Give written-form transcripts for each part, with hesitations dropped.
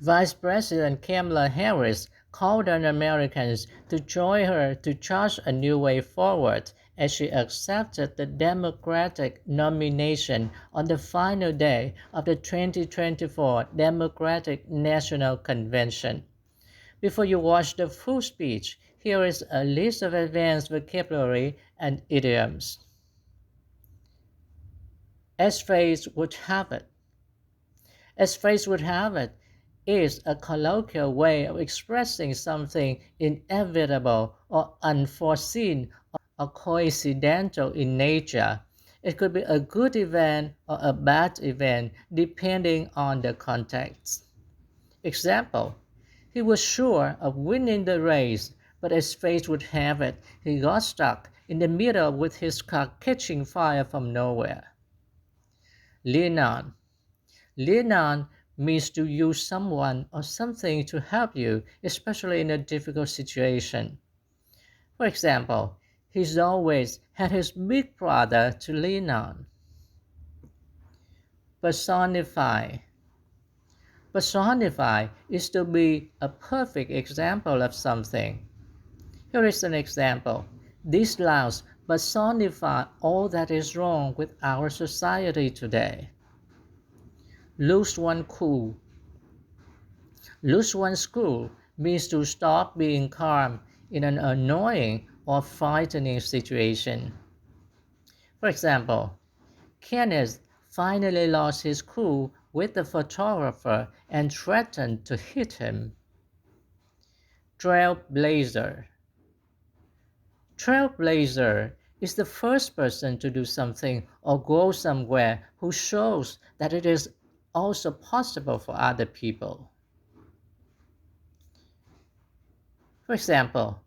Vice President Kamala Harris called on Americans to join her to chart a new way forward as she accepted the Democratic nomination on the final day of the 2024 Democratic National Convention. Before you watch the full speech, here is a list of advanced vocabulary and idioms. As phrase would have it. As phrase would have it is a colloquial way of expressing something inevitable or unforeseen or coincidental in nature. It could be a good event or a bad event depending on the context. Example, he was sure of winning the race, but as fate would have it, he got stuck in the middle with his car catching fire from nowhere. Lean on. Lean on means to use someone or something to help you, especially in a difficult situation. For example, he's always had his big brother to lean on. Personify. Personify is to be a perfect example of something. Here is an example. These laws personify all that is wrong with our society today. Lose one cool. Lose one's cool means to stop being calm in an annoying or frightening situation. For example, Kenneth finally lost his cool with the photographer and threatened to hit him. Trailblazer. Trailblazer is the first person to do something or go somewhere who shows that it is also possible for other people. For example,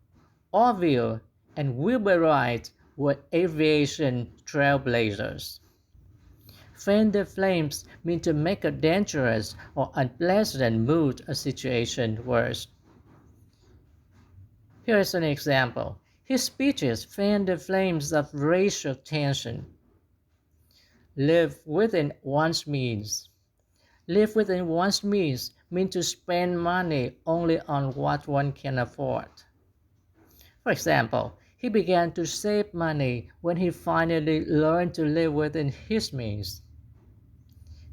Orville and Wilbur Wright were aviation trailblazers. Fan the flames mean to make a dangerous or unpleasant mood or situation worse. Here is an example. His speeches fan the flames of racial tension. Live within one's means. Live within one's means means to spend money only on what one can afford. For example, he began to save money when he finally learned to live within his means.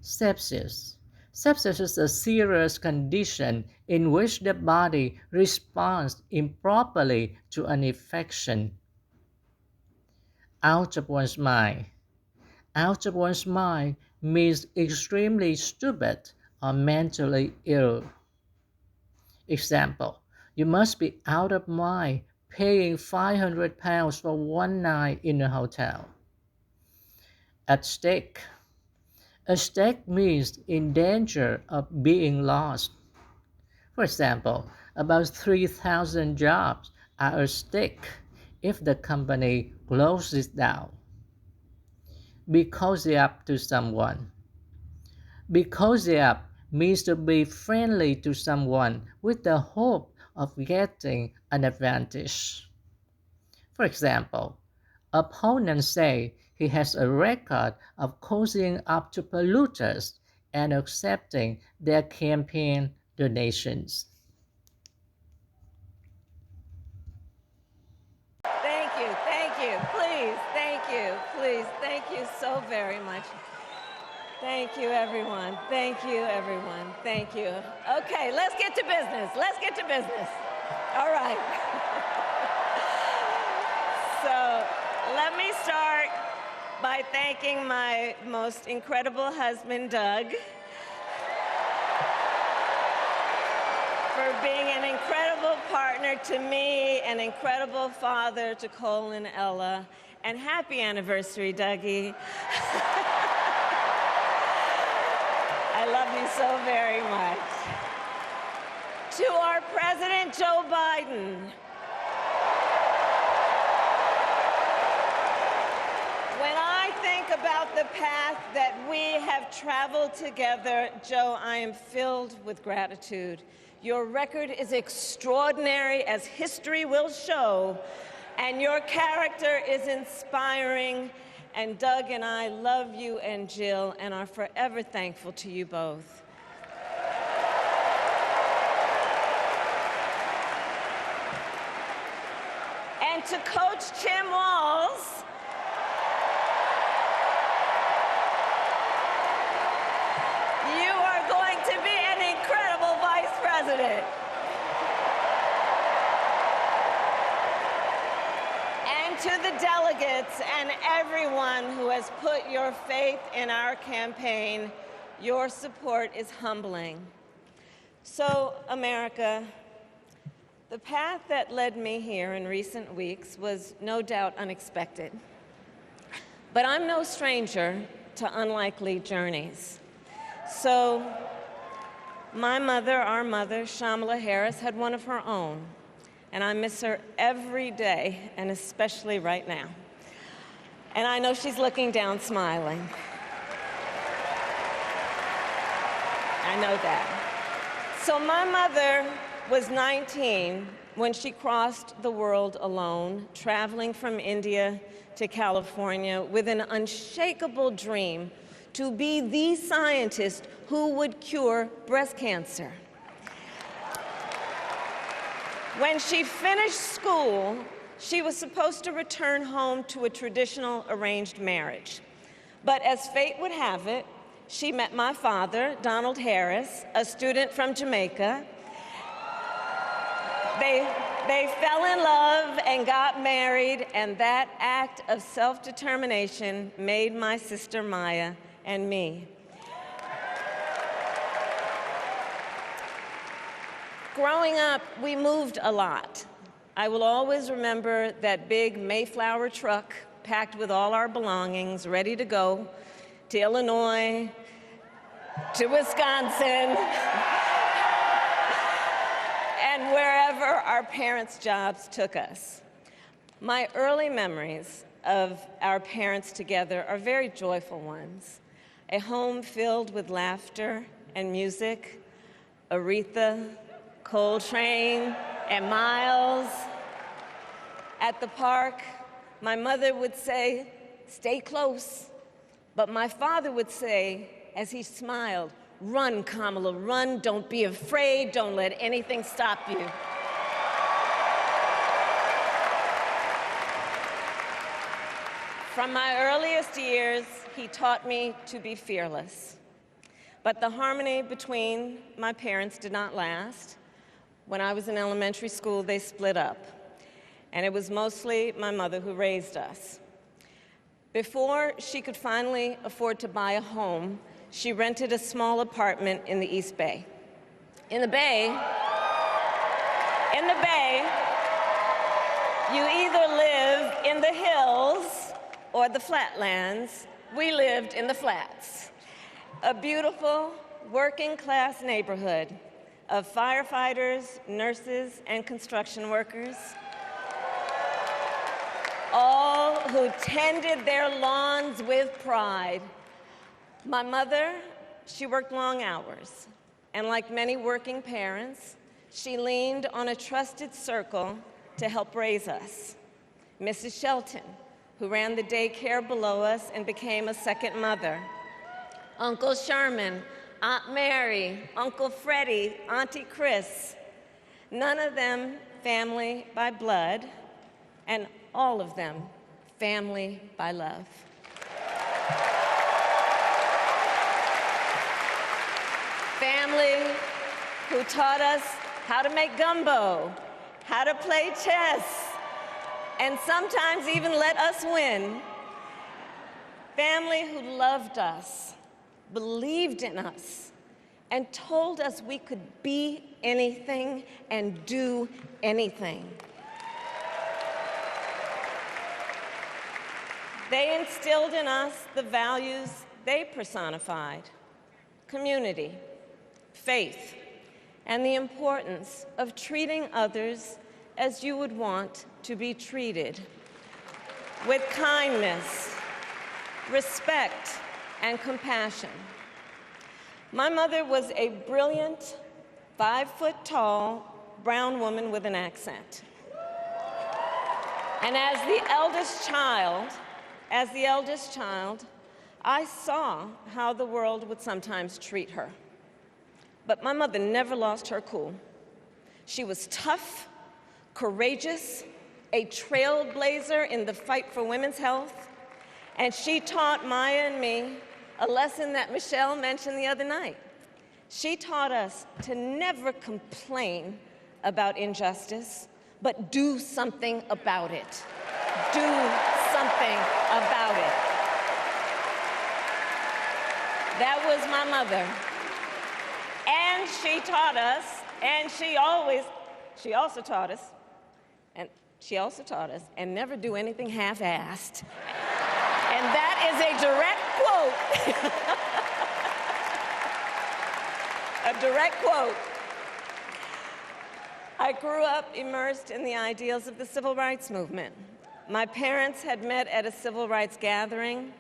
Sepsis. Sepsis is a serious condition in which the body responds improperly to an infection. Out of one's mind. Out of one's mind means extremely stupid or mentally ill. Example, you must be out of mind paying £500 for one night in a hotel. At stake. At stake means in danger of being lost. For example, about 3,000 jobs are at stake if the company closes down. Be cozy up to someone. Be cozy up means to be friendly to someone with the hope of getting an advantage. For example, opponents say he has a record of cozying up to polluters and accepting their campaign donations. Thank you, please, thank you so very much. Thank you, everyone. Thank you, everyone. Thank you. Okay, let's get to business. Let's get to business. All right. So let me start by thanking my most incredible husband, Doug, for being an incredible partner to me, an incredible father to Cole and Ella, and happy anniversary, Dougie. I love you so very much. To our President Joe Biden, when I think about the path that we have traveled together, Joe, I am filled with gratitude. Your record is extraordinary, as history will show, and your character is inspiring. And Doug and I love you and Jill and are forever thankful to you both. And to Coach Tim Walz, you are going to be an incredible vice president. And to the delegates and everyone who has put your faith in our campaign, your support is humbling. So, America, the path that led me here in recent weeks was no doubt unexpected. But I'm no stranger to unlikely journeys. So, my mother, our mother, Kamala Harris, had one of her own. And I miss her every day, and especially right now. And I know she's looking down smiling. I know that. So my mother was 19 when she crossed the world alone, traveling from India to California with an unshakable dream to be the scientist who would cure breast cancer. When she finished school, she was supposed to return home to a traditional arranged marriage. But as fate would have it, she met my father, Donald Harris, a student from Jamaica. They fell in love and got married, and that act of self-determination made my sister Maya and me. Growing up, we moved a lot. I will always remember that big Mayflower truck packed with all our belongings, ready to go to Illinois, to Wisconsin, and wherever our parents' jobs took us. My early memories of our parents together are very joyful ones. A home filled with laughter and music, Aretha, Coltrane, and Miles. At the park, my mother would say, "Stay close." But my father would say, as he smiled, "Run, Kamala, run. Don't be afraid. Don't let anything stop you." From my earliest years, he taught me to be fearless. But the harmony between my parents did not last. When I was in elementary school, they split up. And it was mostly my mother who raised us. Before she could finally afford to buy a home, she rented a small apartment in the East Bay. In the Bay, you either live in the hills or the flatlands. We lived in the flats. A beautiful working-class neighborhood of firefighters, nurses, and construction workers, all who tended their lawns with pride. My mother, she worked long hours, and like many working parents, she leaned on a trusted circle to help raise us. Mrs. Shelton, who ran the daycare below us and became a second mother. Uncle Sherman, Aunt Mary, Uncle Freddie, Auntie Chris. None of them family by blood, and all of them family by love. Family who taught us how to make gumbo, how to play chess, and sometimes even let us win. Family who loved us, believed in us, and told us we could be anything and do anything. They instilled in us the values they personified: community, faith, and the importance of treating others as you would want to be treated, with kindness, respect, and compassion. My mother was a brilliant, 5-foot-tall, brown woman with an accent. And as the eldest child, I saw how the world would sometimes treat her. But my mother never lost her cool. She was tough, courageous, a trailblazer in the fight for women's health, and she taught Maya and me a lesson that Michelle mentioned the other night. She taught us to never complain about injustice, but do something about it. Do something about it. That was my mother. And she taught us, and she also taught us, and never do anything half-assed. And that is a direct quote. A direct quote. I grew up immersed in the ideals of the civil rights movement. My parents had met at a civil rights gathering,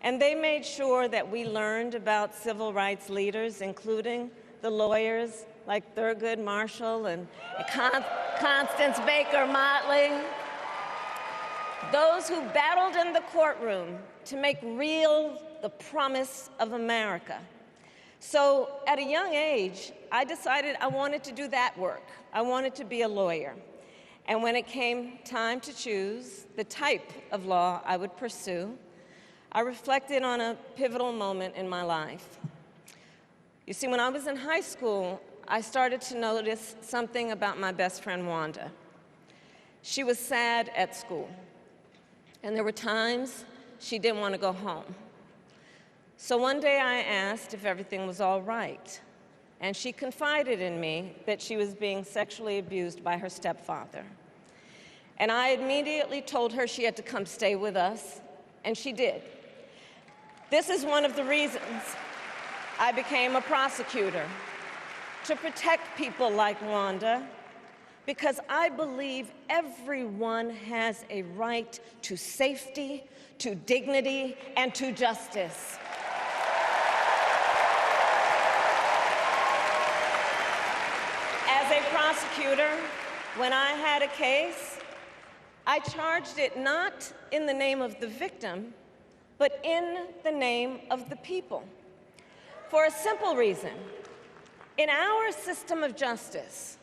and they made sure that we learned about civil rights leaders, including the lawyers like Thurgood Marshall and Constance Baker Motley, those who battled in the courtroom to make real the promise of America. So at a young age, I decided I wanted to do that work. I wanted to be a lawyer. And when it came time to choose the type of law I would pursue, I reflected on a pivotal moment in my life. You see, when I was in high school, I started to notice something about my best friend, Wanda. She was sad at school, and there were times she didn't want to go home. So one day I asked if everything was all right, and she confided in me that she was being sexually abused by her stepfather. And I immediately told her she had to come stay with us, and she did. This is one of the reasons I became a prosecutor, to protect people like Wanda, because I believe everyone has a right to safety, to dignity, and to justice. As a prosecutor, when I had a case, I charged it not in the name of the victim, but in the name of the people. For a simple reason. In our system of justice,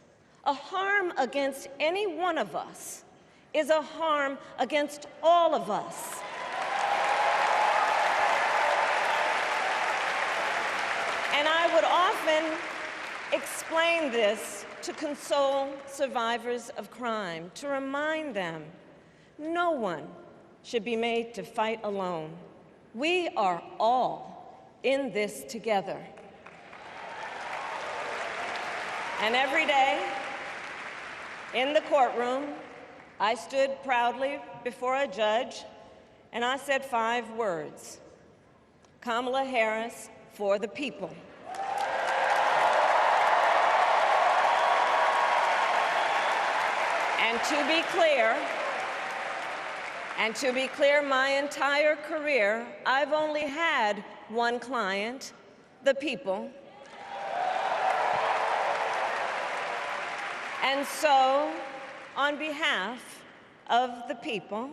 a harm against any one of us is a harm against all of us. And I would often explain this to console survivors of crime, to remind them no one should be made to fight alone. We are all in this together. And every day, in the courtroom, I stood proudly before a judge, and I said 5 words: Kamala Harris for the people. And to be clear, my entire career, I've only had one client, the people. And so, on behalf of the people,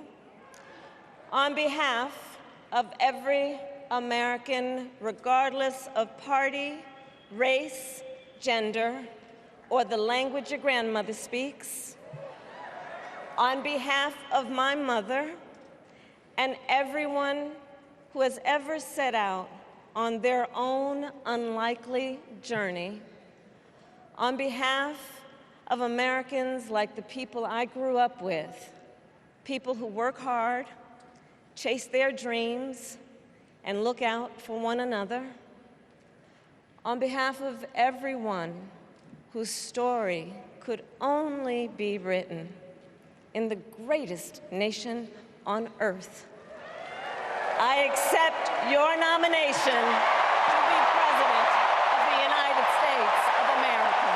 on behalf of every American, regardless of party, race, gender, or the language your grandmother speaks, on behalf of my mother and everyone who has ever set out on their own unlikely journey, on behalf of Americans like the people I grew up with, people who work hard, chase their dreams, and look out for one another, on behalf of everyone whose story could only be written in the greatest nation on earth, I accept your nomination to be President of the United States of America.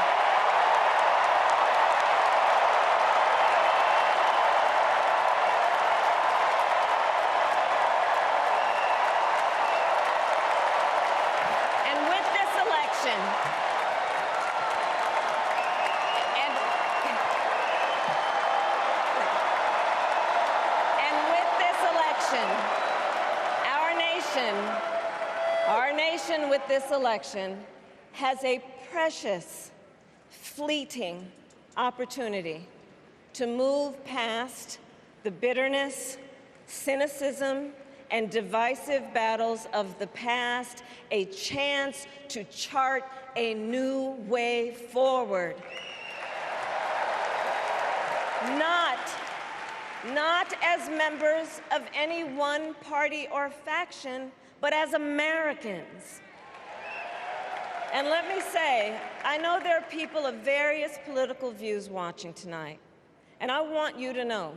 And with this election, our nation with this election has a precious, fleeting opportunity to move past the bitterness, cynicism, and divisive battles of the past, a chance to chart a new way forward. Not as members of any one party or faction, but as Americans. And let me say, I know there are people of various political views watching tonight, and I want you to know,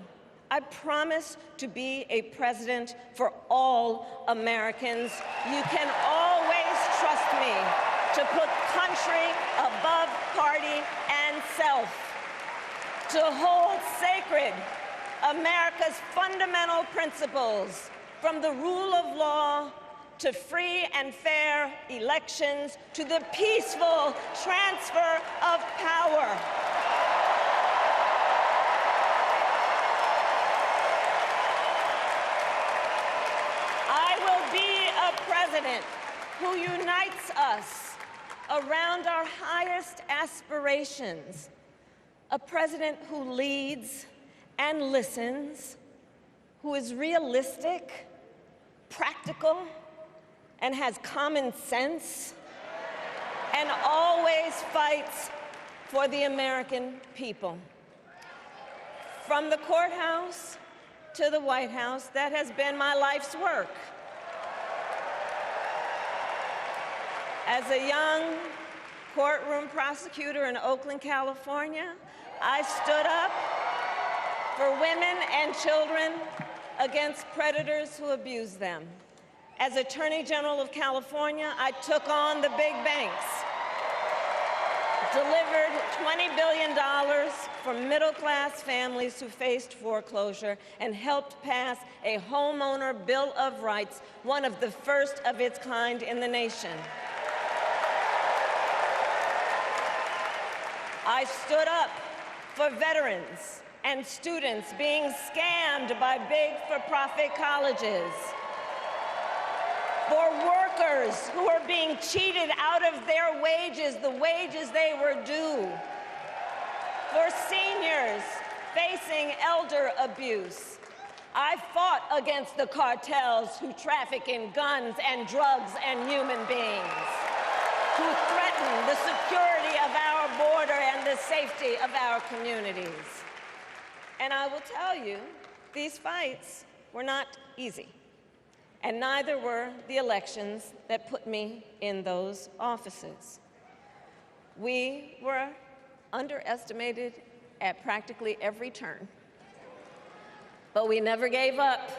I promise to be a president for all Americans. You can always trust me to put country above party and self, to hold sacred America's fundamental principles, from the rule of law to free and fair elections to the peaceful transfer of power. I will be a president who unites us around our highest aspirations, a president who leads and listens, who is realistic, practical, and has common sense, and always fights for the American people. From the courthouse to the White House, that has been my life's work. As a young courtroom prosecutor in Oakland, California, I stood up for women and children against predators who abuse them. As Attorney General of California, I took on the big banks, delivered $20 billion for middle-class families who faced foreclosure, and helped pass a homeowner Bill of Rights, one of the first of its kind in the nation. I stood up for veterans and students being scammed by big for-profit colleges, for workers who are being cheated out of their wages, the wages they were due, for seniors facing elder abuse. I fought against the cartels who traffic in guns and drugs and human beings, who threaten the security of our border and the safety of our communities. And I will tell you, these fights were not easy, and neither were the elections that put me in those offices. We were underestimated at practically every turn, but we never gave up,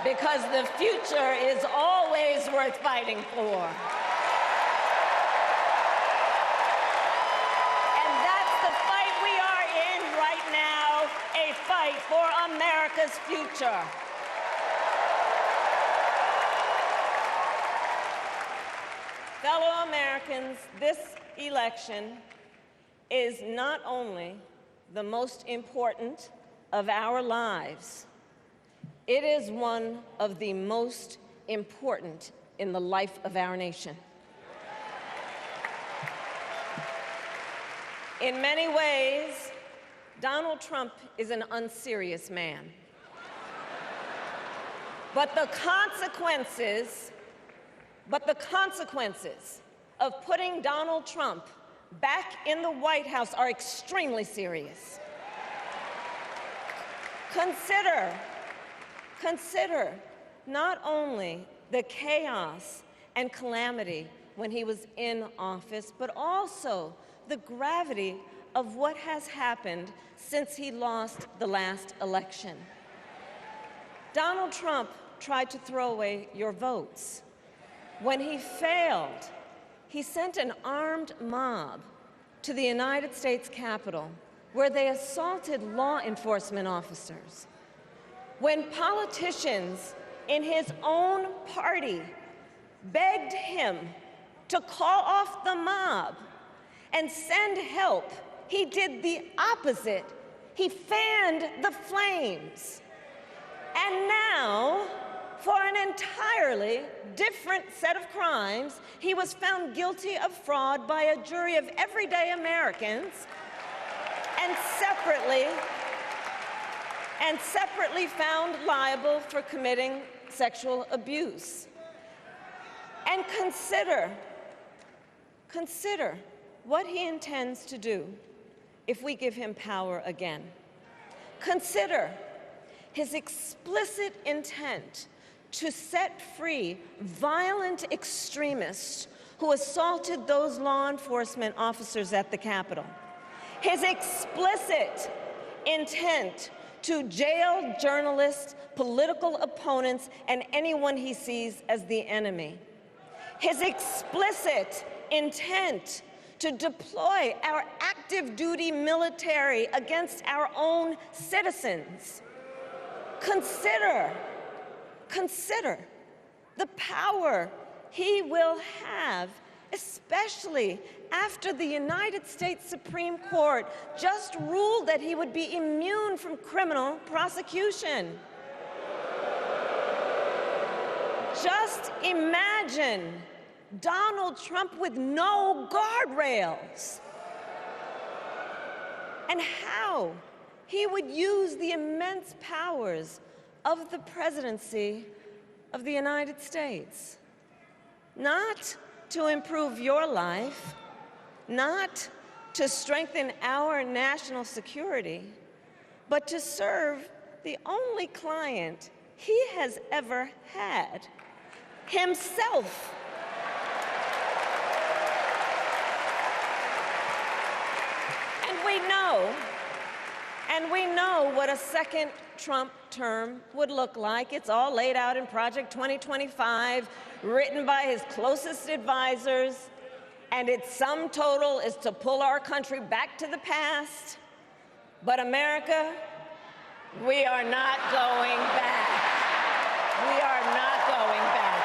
because the future is always worth fighting for. Fight for America's future. Fellow Americans, this election is not only the most important of our lives, it is one of the most important in the life of our nation. In many ways, Donald Trump is an unserious man. But the consequences of putting Donald Trump back in the White House are extremely serious. Consider not only the chaos and calamity when he was in office, but also the gravity of what has happened since he lost the last election. Donald Trump tried to throw away your votes. When he failed, he sent an armed mob to the United States Capitol, where they assaulted law enforcement officers. When politicians in his own party begged him to call off the mob and send help, he did the opposite. He fanned the flames. And now, for an entirely different set of crimes, he was found guilty of fraud by a jury of everyday Americans, and separately and separately found liable for committing sexual abuse. And consider what he intends to do if we give him power again. Consider his explicit intent to set free violent extremists who assaulted those law enforcement officers at the Capitol. His explicit intent to jail journalists, political opponents, and anyone he sees as the enemy. His explicit intent to deploy our active duty military against our own citizens. Consider the power he will have, especially after the United States Supreme Court just ruled that he would be immune from criminal prosecution. Just imagine Donald Trump with no guardrails, and how he would use the immense powers of the presidency of the United States, not to improve your life, not to strengthen our national security, but to serve the only client he has ever had, himself. And we know what a second Trump term would look like. It's all laid out in Project 2025, written by his closest advisors, and its sum total is to pull our country back to the past. But America, we are not going back. We are not going back.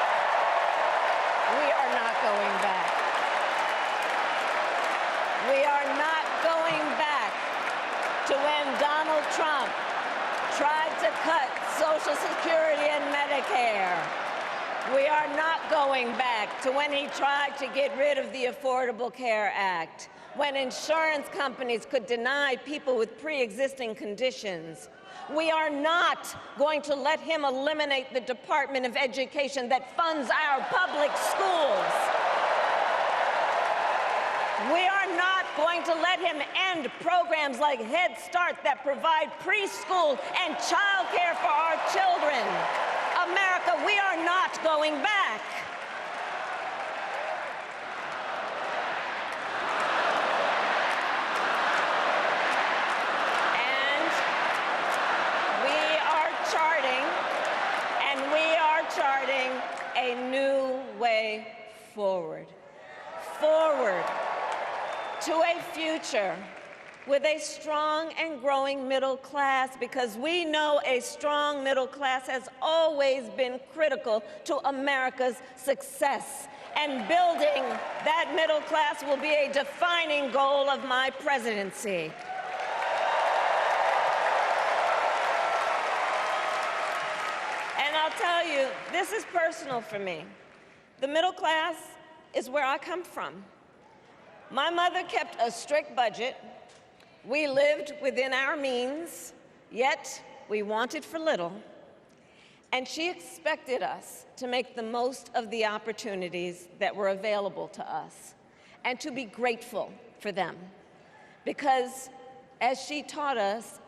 We are not going back. We are not going back to when Donald Trump tried to cut Social Security and Medicare. We are not going back to when he tried to get rid of the Affordable Care Act, when insurance companies could deny people with pre-existing conditions. We are not going to let him eliminate the Department of Education that funds our public schools. We are not going to let him end programs like Head Start that provide preschool and childcare for our children. America, we are not going back. And we are charting a new way forward. Forward to a future with a strong and growing middle class, because we know a strong middle class has always been critical to America's success. And building that middle class will be a defining goal of my presidency. And I'll tell you, this is personal for me. The middle class is where I come from. My mother kept a strict budget. We lived within our means, yet we wanted for little. And she expected us to make the most of the opportunities that were available to us and to be grateful for them. Because, as she taught us,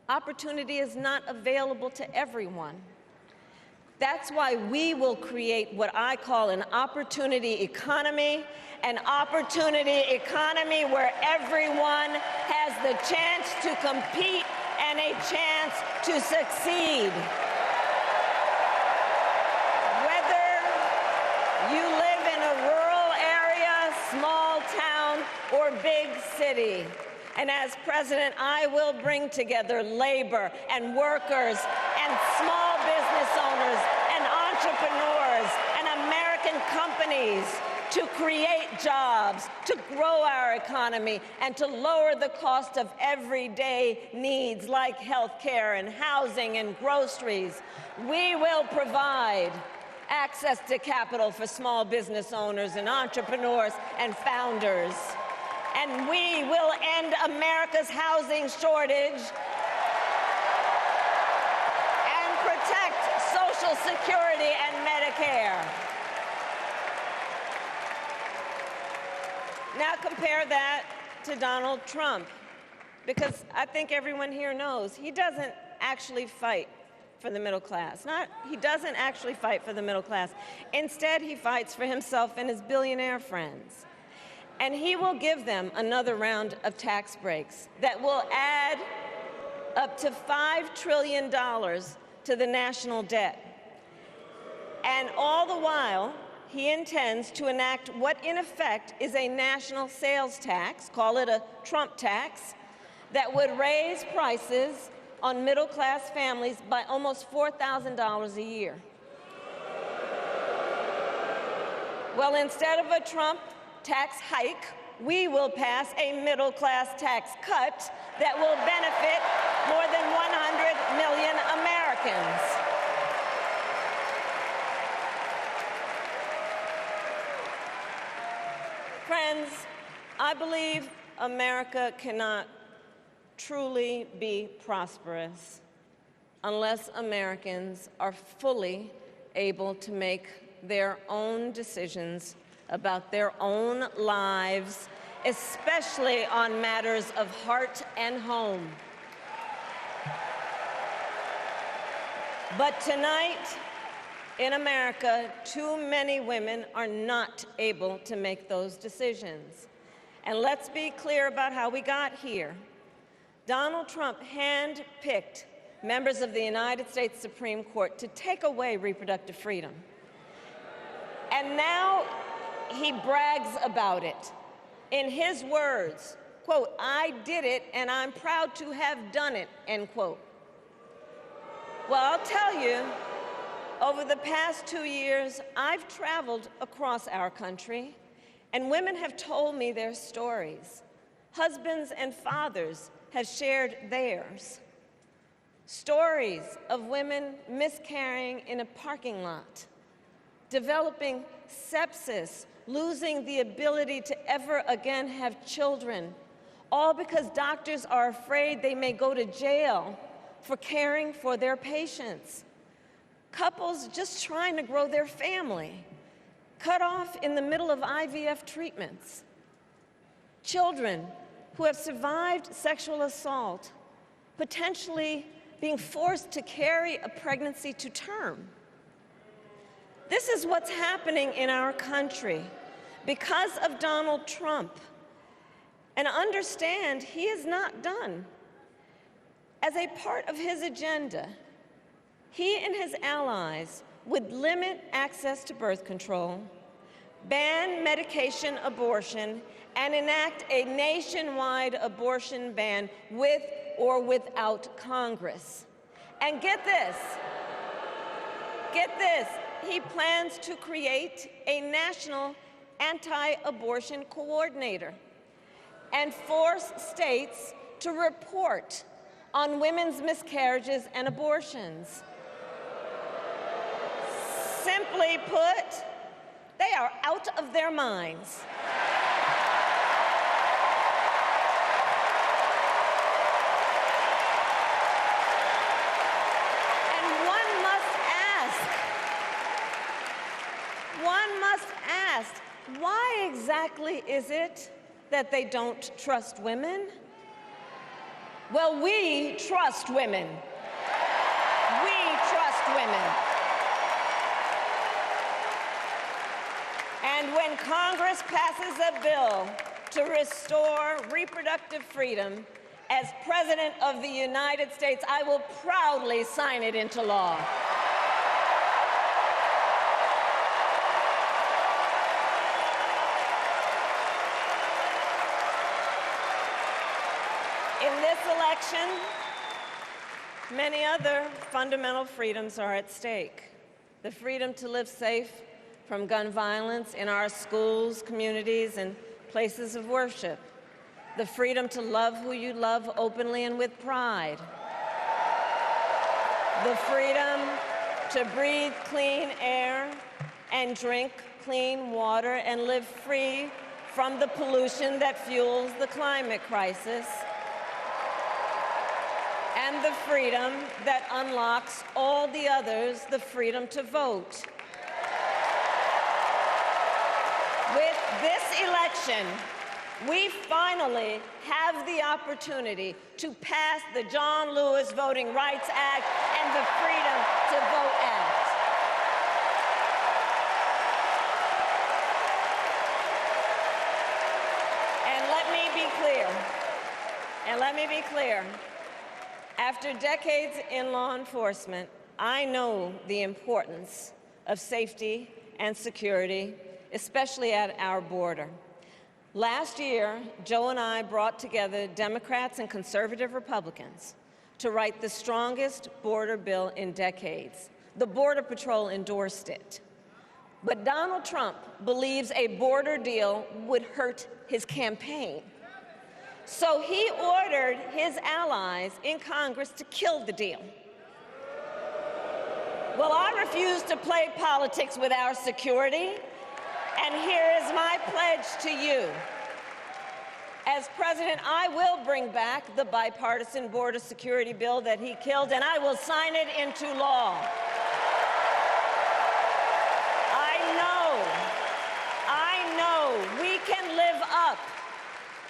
opportunity is not available to everyone. That's why we will create what I call an opportunity economy where everyone has the chance to compete and a chance to succeed. Whether you live in a rural area, small town, or big city. And as president, I will bring together labor and workers and small business owners and entrepreneurs and American companies to create jobs, to grow our economy, and to lower the cost of everyday needs like health care and housing and groceries. We will provide access to capital for small business owners and entrepreneurs and founders. And we will end America's housing shortage. Social Security and Medicare. Now compare that to Donald Trump, because I think everyone here knows he doesn't actually fight for the middle class. He doesn't actually fight for the middle class. Instead, he fights for himself and his billionaire friends. And he will give them another round of tax breaks that will add up to $5 trillion to the national debt. And all the while, he intends to enact what in effect is a national sales tax, call it a Trump tax, that would raise prices on middle-class families by almost $4,000 a year. Well, instead of a Trump tax hike, we will pass a middle-class tax cut that will benefit more than 100 million Americans. Friends, I believe America cannot truly be prosperous unless Americans are fully able to make their own decisions about their own lives, especially on matters of heart and home. But tonight, in America, too many women are not able to make those decisions. And let's be clear about how we got here. Donald Trump handpicked members of the United States Supreme Court to take away reproductive freedom. And now he brags about it. In his words, quote, "I did it and I'm proud to have done it," end quote. Well, I'll tell you, over the past 2 years, I've traveled across our country, and women have told me their stories. Husbands and fathers have shared theirs. Stories of women miscarrying in a parking lot, developing sepsis, losing the ability to ever again have children, all because doctors are afraid they may go to jail for caring for their patients. Couples just trying to grow their family, cut off in the middle of IVF treatments. Children who have survived sexual assault, potentially being forced to carry a pregnancy to term. This is what's happening in our country because of Donald Trump. And understand, he is not done. As a part of his agenda, he and his allies would limit access to birth control, ban medication abortion, and enact a nationwide abortion ban with or without Congress. And get this, he plans to create a national anti-abortion coordinator and force states to report on women's miscarriages and abortions. Simply put, they are out of their minds. And one must ask, why exactly is it that they don't trust women? Well, we trust women. We trust women. And when Congress passes a bill to restore reproductive freedom, as President of the United States, I will proudly sign it into law. In this election, many other fundamental freedoms are at stake. The freedom to live safe from gun violence in our schools, communities, and places of worship. The freedom to love who you love openly and with pride. The freedom to breathe clean air and drink clean water and live free from the pollution that fuels the climate crisis. and the freedom that unlocks all the others the freedom to vote. With this election, we finally have the opportunity to pass the John Lewis Voting Rights Act and the Freedom to Vote Act. And let me be clear, after decades in law enforcement, I know the importance of safety and security, especially at our border. Last year, Joe and I brought together Democrats and conservative Republicans to write the strongest border bill in decades. The Border Patrol endorsed it. But Donald Trump believes a border deal would hurt his campaign. So he ordered his allies in Congress to kill the deal. Well, I refuse to play politics with our security, and here is my pledge to you. As president, I will bring back the bipartisan border security bill that he killed, and I will sign it into law. I know we can live up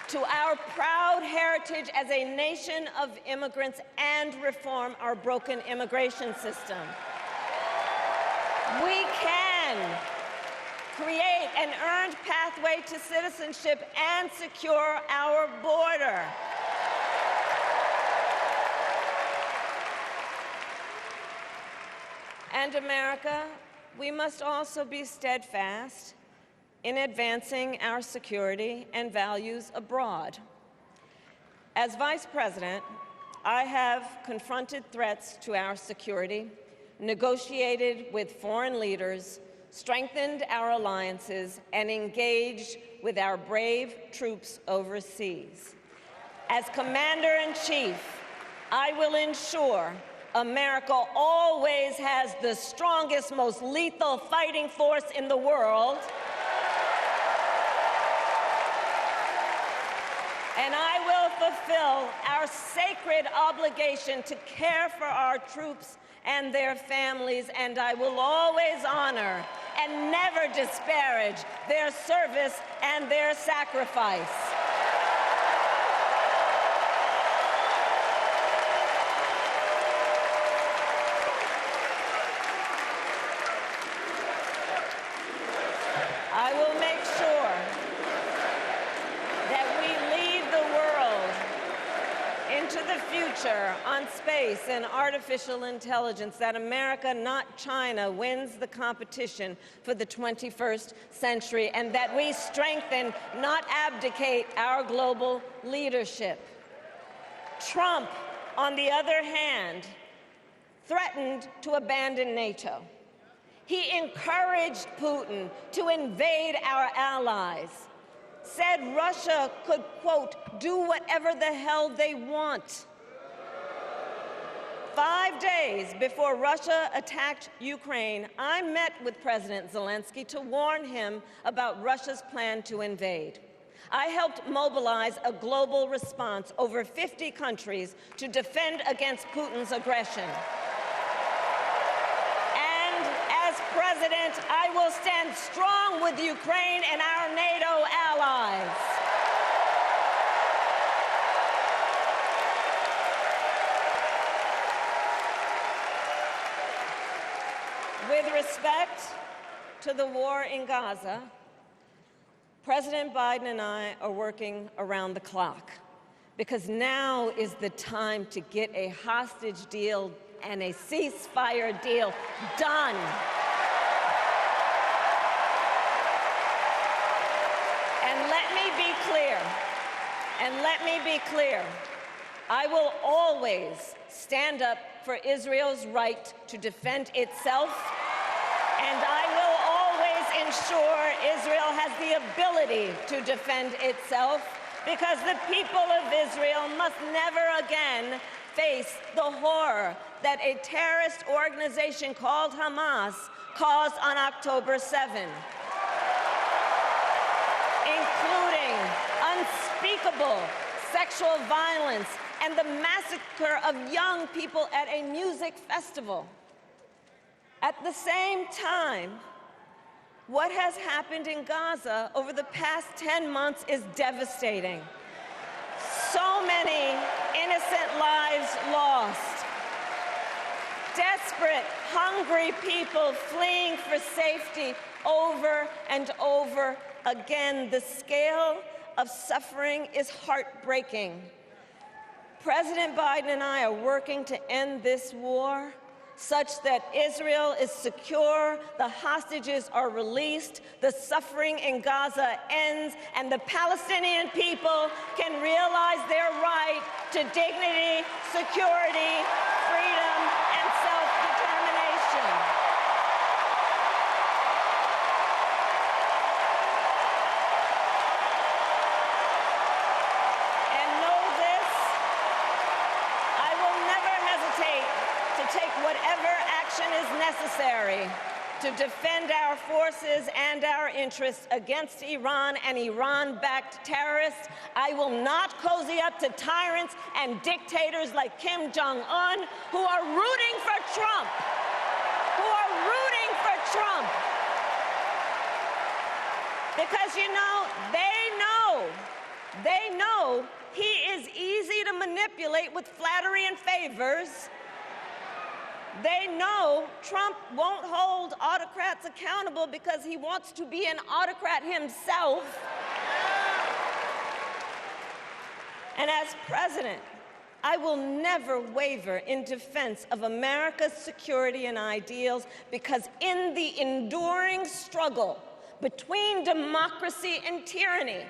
to our proud heritage as a nation of immigrants and reform our broken immigration system. We can create an earned pathway to citizenship and secure our border. And America, we must also be steadfast in advancing our security and values abroad. As Vice President, I have confronted threats to our security, negotiated with foreign leaders, strengthened our alliances, and engaged with our brave troops overseas. As Commander-in-Chief, I will ensure America always has the strongest, most lethal fighting force in the world. And I will fulfill our sacred obligation to care for our troops and their families, and I will always honor and never disparage their service and their sacrifice. I will make sure that we lead the world into the future on space and artificial intelligence, that America, not China, wins the competition for the 21st century, and that we strengthen, not abdicate, our global leadership. Trump, on the other hand, threatened to abandon NATO. He encouraged Putin to invade our allies, said Russia could, quote, do whatever the hell they want. 5 days before Russia attacked Ukraine, I met with President Zelensky to warn him about Russia's plan to invade. I helped mobilize a global response, over 50 countries, to defend against Putin's aggression. And as president, I will stand strong with Ukraine and our NATO allies. With respect to the war in Gaza, President Biden and I are working around the clock, because now is the time to get a hostage deal and a ceasefire deal done. And let me be clear, I will always stand up for Israel's right to defend itself, and I will always ensure Israel has the ability to defend itself, because the people of Israel must never again face the horror that a terrorist organization called Hamas caused on October 7, including unspeakable sexual violence, and the massacre of young people at a music festival. At the same time, what has happened in Gaza over the past 10 months is devastating. So many innocent lives lost. Desperate, hungry people fleeing for safety over and over again. The scale of suffering is heartbreaking. President Biden and I are working to end this war such that Israel is secure, the hostages are released, the suffering in Gaza ends, and the Palestinian people can realize their right to dignity, security, freedom, and self-determination. And know this, I will never hesitate to take whatever action is necessary to defend our forces and our interests against Iran and Iran-backed terrorists. I will not cozy up to tyrants and dictators like Kim Jong-un who are rooting for Trump, Because, you know, they know he is easy to manipulate with flattery and favors. They know Trump won't hold autocrats accountable because he wants to be an autocrat himself. And as president, I will never waver in defense of America's security and ideals, because in the enduring struggle between democracy and tyranny,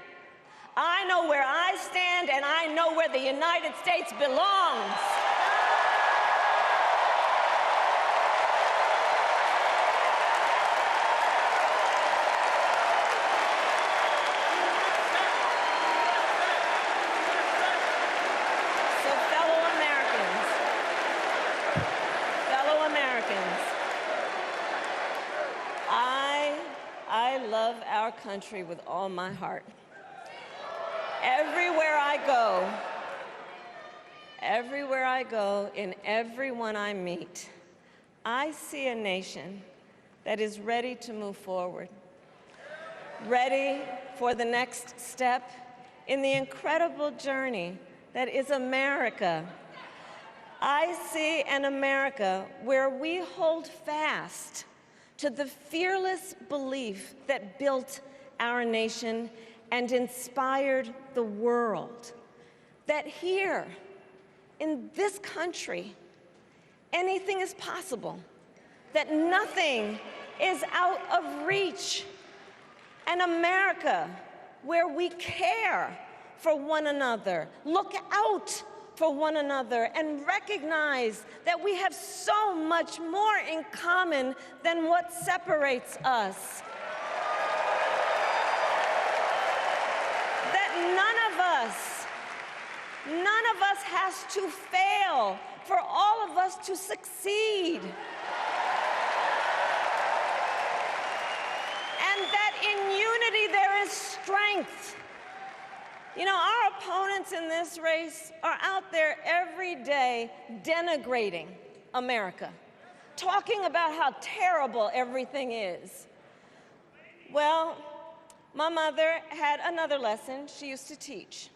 I know where I stand and I know where the United States belongs. I love our country with all my heart. Everywhere I go, in everyone I meet, I see a nation that is ready to move forward, ready for the next step in the incredible journey that is America. I see an America where we hold fast to the fearless belief that built our nation and inspired the world, that here, in this country, anything is possible, that nothing is out of reach. An America where we care for one another, look out for one another, and recognize that we have so much more in common than what separates us. That none of us has to fail for all of us to succeed. And that in unity there is strength. You know, our opponents in this race are out there every day denigrating America, talking about how terrible everything is. Well, my mother had another lesson she used to teach.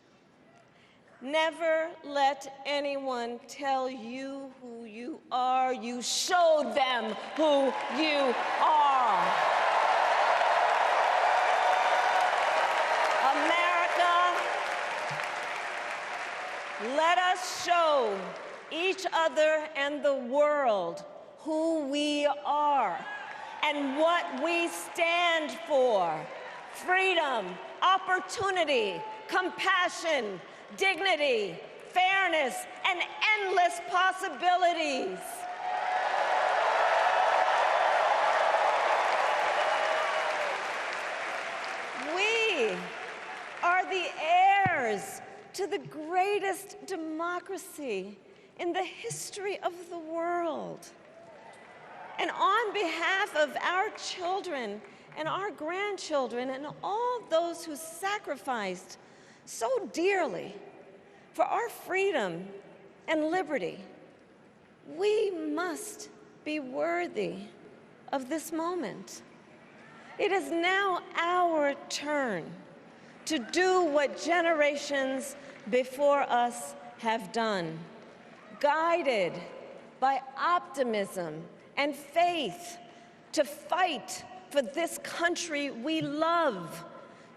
Never let anyone tell you who you are. You show them who you are. Let us show each other and the world who we are and what we stand for. Freedom, opportunity, compassion, dignity, fairness, and endless possibilities. We are the heirs to the greatest democracy in the history of the world. And on behalf of our children and our grandchildren and all those who sacrificed so dearly For our freedom and liberty, we must be worthy of this moment. It is now our turn to do what generations before us have done, guided by optimism and faith, to fight for this country we love,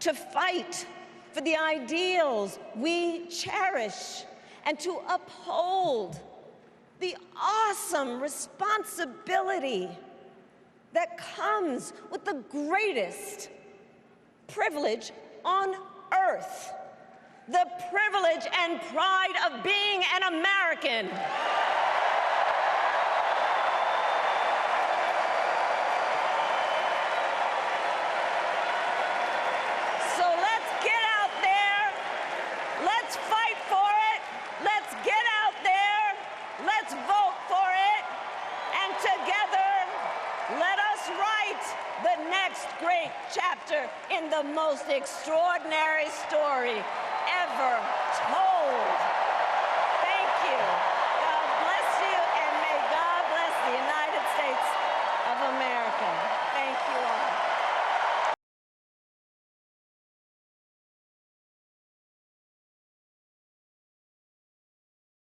to fight for the ideals we cherish, and to uphold the awesome responsibility that comes with the greatest privilege on earth, the privilege and pride of being an American. So let's get out there, let's fight for it, let's get out there, let's vote for it, and together, let us write the next great chapter in the most extraordinary story ever told.